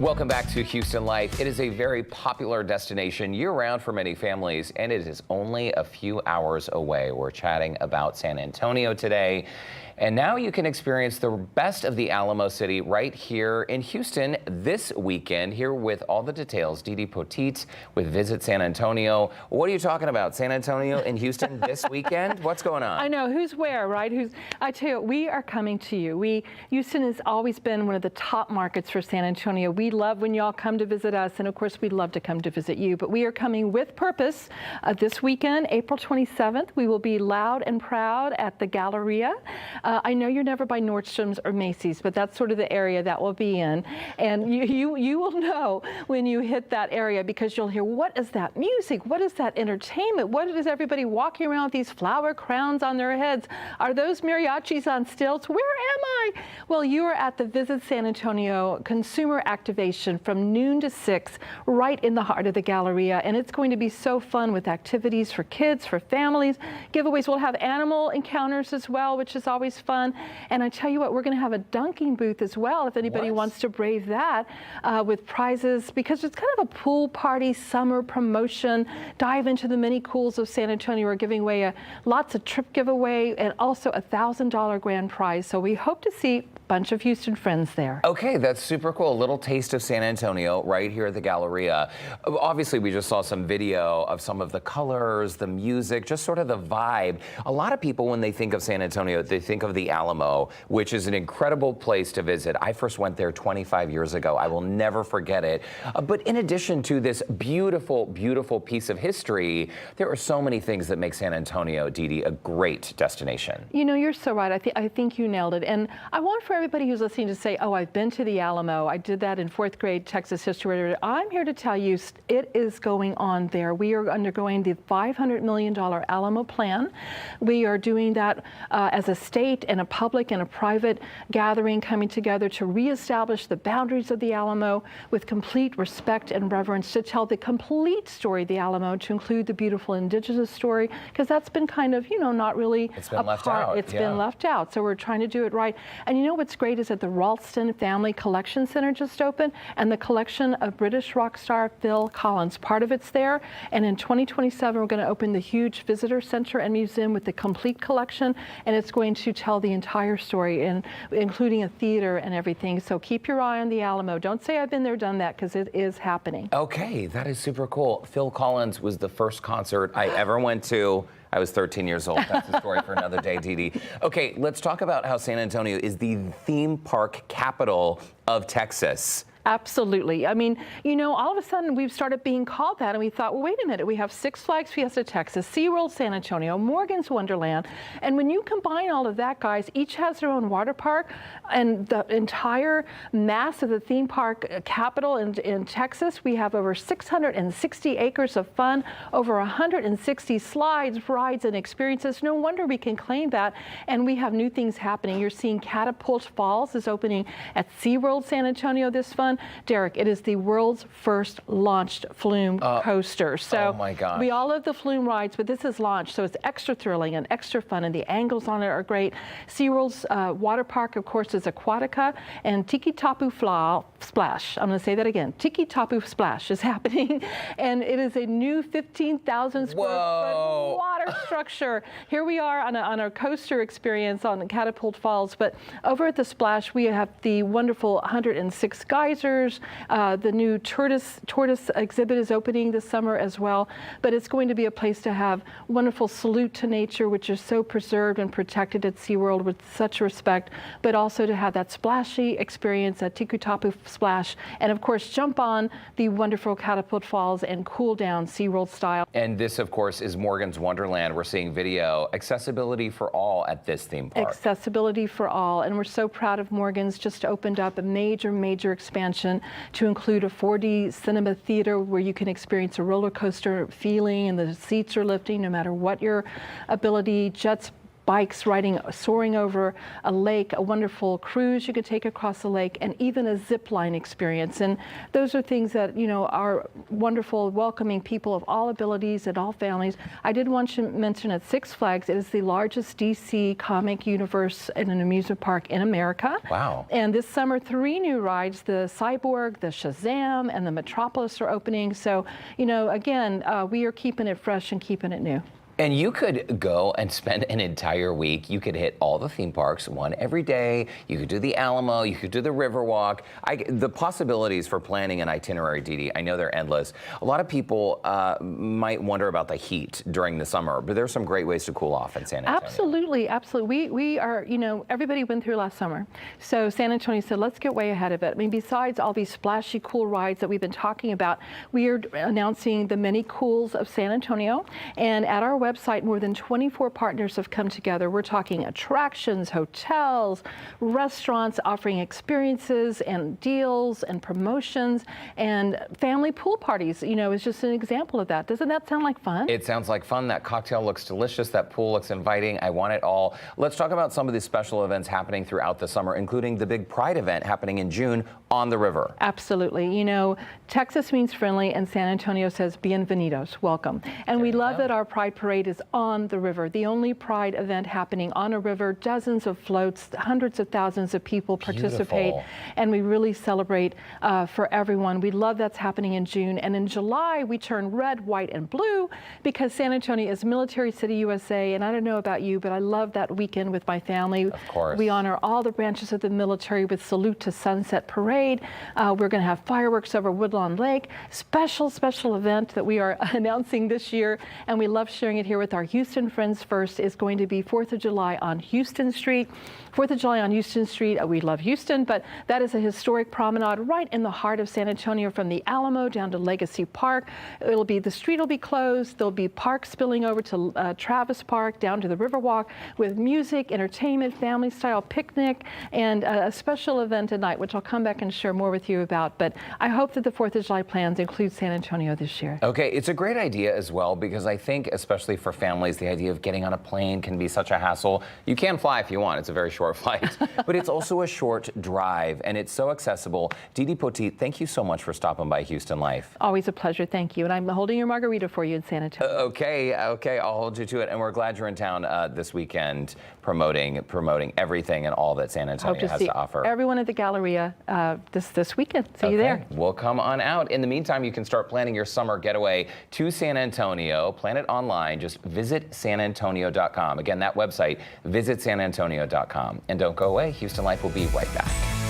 Welcome back to Houston Life. It is a very popular destination year-round for many families, and it is only a few hours away. We're chatting about San Antonio today, and now you can experience the best of the Alamo City right here in Houston this weekend. Here with all the details, Didi Poteet with Visit San Antonio. What are you talking about? San Antonio and Houston this weekend? What's going on? I know who's where, right? I tell you, we are coming to you. Houston has always been one of the top markets for San Antonio. We love when y'all come to visit us, and of course we'd love to come to visit you, but we are coming with purpose. This weekend, April 27th, we will be loud and proud at the Galleria. I know you're never by Nordstrom's or Macy's, but that's sort of the area that we'll be in, and you will know when you hit that area, because you'll hear, what is that music? What is that entertainment? What is everybody walking around with these flower crowns on their heads? Are those mariachis on stilts? Where am I? Well, you are at the Visit San Antonio Consumer Activation from noon to 6, right in the heart of the Galleria, and it's going to be so fun with activities for kids, for families, giveaways. We'll have animal encounters as well, which is always fun. And I tell you what, we're going to have a dunking booth as well, if anybody wants to brave that, with prizes, because it's kind of a pool party summer promotion. Dive into the many cools of San Antonio. We're giving away lots of trip giveaway and also a $1,000 grand prize. So we hope to see a bunch of Houston friends there. Okay, that's super cool. A little taste of San Antonio right here at the Galleria. Obviously, we just saw some video of some of the colors, the music, just sort of the vibe. A lot of people, when they think of San Antonio, they think of the Alamo, which is an incredible place to visit. I first went there 25 years ago. I will never forget it. But in addition to this beautiful, beautiful piece of history, there are so many things that make San Antonio, Didi, a great destination. You know, you're so right. I think you nailed it. And I want for everybody who's listening to say, oh, I've been to the Alamo. I did that in 4th grade Texas history. I'm here to tell you it is going on there. We are undergoing the $500 million Alamo plan. We are doing that as a state and a public and a private gathering coming together to reestablish the boundaries of the Alamo with complete respect and reverence, to tell the complete story of the Alamo, to include the beautiful indigenous story, because that's been kind of, you know, not really It's been left out. It's been left out. So we're trying to do it right. And you know what's great is that the Ralston Family Collection Center just opened, and the collection of British rock star Phil Collins, part of it's there. And in 2027, we're going to open the huge visitor center and museum with the complete collection, and it's going to tell the entire story, and including a theater and everything. So keep your eye on the Alamo. Don't say I've been there, done that, because it is happening. Okay, that is super cool. Phil Collins was the first concert I ever went to. I was 13 years old. That's a story for another day, Didi. Okay, let's talk about how San Antonio is the theme park capital of Texas. Absolutely. I mean, you know, all of a sudden we've started being called that, and we thought, well, wait a minute, we have Six Flags Fiesta Texas, SeaWorld San Antonio, Morgan's Wonderland, and when you combine all of that, guys, each has their own water park, and the entire mass of the theme park capital in Texas, we have over 660 acres of fun, over 160 slides, rides, and experiences. No wonder we can claim that, and we have new things happening. You're seeing Catapult Falls is opening at SeaWorld San Antonio this fun. Derek, it is the world's first launched flume coaster. So oh my gosh. We all love the flume rides, but this is launched, so it's extra thrilling and extra fun, and the angles on it are great. SeaWorld's water park, of course, is Aquatica, and Tiki Tapu Splash. I'm going to say that again. Tiki Tapu Splash is happening, and it is a new 15,000 square foot water structure. Here we are on a coaster experience on the Catapult Falls, but over at the Splash, we have the wonderful 106 geysers. The new tortoise exhibit is opening this summer as well, but it's going to be a place to have wonderful salute to nature, which is so preserved and protected at SeaWorld with such respect, but also to have that splashy experience at Tiki Tapu Splash, and of course jump on the wonderful Catapult Falls and cool down SeaWorld style. And this, of course, is Morgan's Wonderland. We're seeing video. Accessibility for all at this theme park. Accessibility for all, and we're so proud of Morgan's. Just opened up a major expansion to include a 4D cinema theater where you can experience a roller coaster feeling, and the seats are lifting no matter what your ability. Jets bikes riding, soaring over a lake, a wonderful cruise you could take across the lake, and even a zip line experience. And those are things that, you know, are wonderful, welcoming people of all abilities and all families. I did want to mention at Six Flags, it is the largest DC comic universe in an amusement park in America. Wow. And this summer, 3 new rides, the Cyborg, the Shazam, and the Metropolis are opening. So, you know, again, we are keeping it fresh and keeping it new. And you could go and spend an entire week. You could hit all the theme parks, one every day. You could do the Alamo, you could do the Riverwalk. The possibilities for planning an itinerary, Dee Dee, I know they're endless. A lot of people might wonder about the heat during the summer, but there's some great ways to cool off in San Antonio. Absolutely, absolutely. We are, you know, everybody went through last summer. So San Antonio said, let's get way ahead of it. I mean, besides all these splashy, cool rides that we've been talking about, we are announcing the many cools of San Antonio. And at our website, more than 24 partners have come together. We're talking attractions, hotels, restaurants offering experiences and deals and promotions, and family pool parties, you know, is just an example of that. Doesn't that sound like fun? It sounds like fun. That cocktail looks delicious. That pool looks inviting. I want it all. Let's talk about some of the special events happening throughout the summer, including the big Pride event happening in June on the river. Absolutely. You know, Texas means friendly, and San Antonio says bienvenidos, welcome. And we love that our Pride Parade is on the river, the only Pride event happening on a river, dozens of floats, hundreds of thousands of people participate, and we really celebrate for everyone. We love that's happening in June. And in July, we turn red, white, and blue because San Antonio is Military City, USA, and I don't know about you, but I love that weekend with my family. Of course. We honor all the branches of the military with Salute to Sunset Parade. We're going to have fireworks over Woodlawn Lake. Special event that we are announcing this year, and we love sharing it here with our Houston friends first, is going to be 4th of July on Houston Street. 4th of July on Houston Street, we love Houston, but that is a historic promenade right in the heart of San Antonio from the Alamo down to Legacy Park. The street will be closed. There'll be parks spilling over to Travis Park, down to the Riverwalk with music, entertainment, family-style picnic, and a special event at night, which I'll come back and share more with you about. But I hope that the 4th of July plans include San Antonio this year. Okay, it's a great idea as well, because I think, especially for families, the idea of getting on a plane can be such a hassle. You can fly if you want. It's a very short flight, but it's also a short drive, and it's so accessible. Dee Dee Poteet, thank you so much for stopping by Houston Life. Always a pleasure. Thank you. And I'm holding your margarita for you in San Antonio. Okay, I'll hold you to it. And we're glad you're in town this weekend promoting everything and all that San Antonio has to offer. Everyone at the Galleria this weekend. See you there. Well, come on out. In the meantime, you can start planning your summer getaway to San Antonio. Plan it online. Just visit sanantonio.com. Again, that website, visitsanantonio.com. And don't go away. Houston Life will be right back.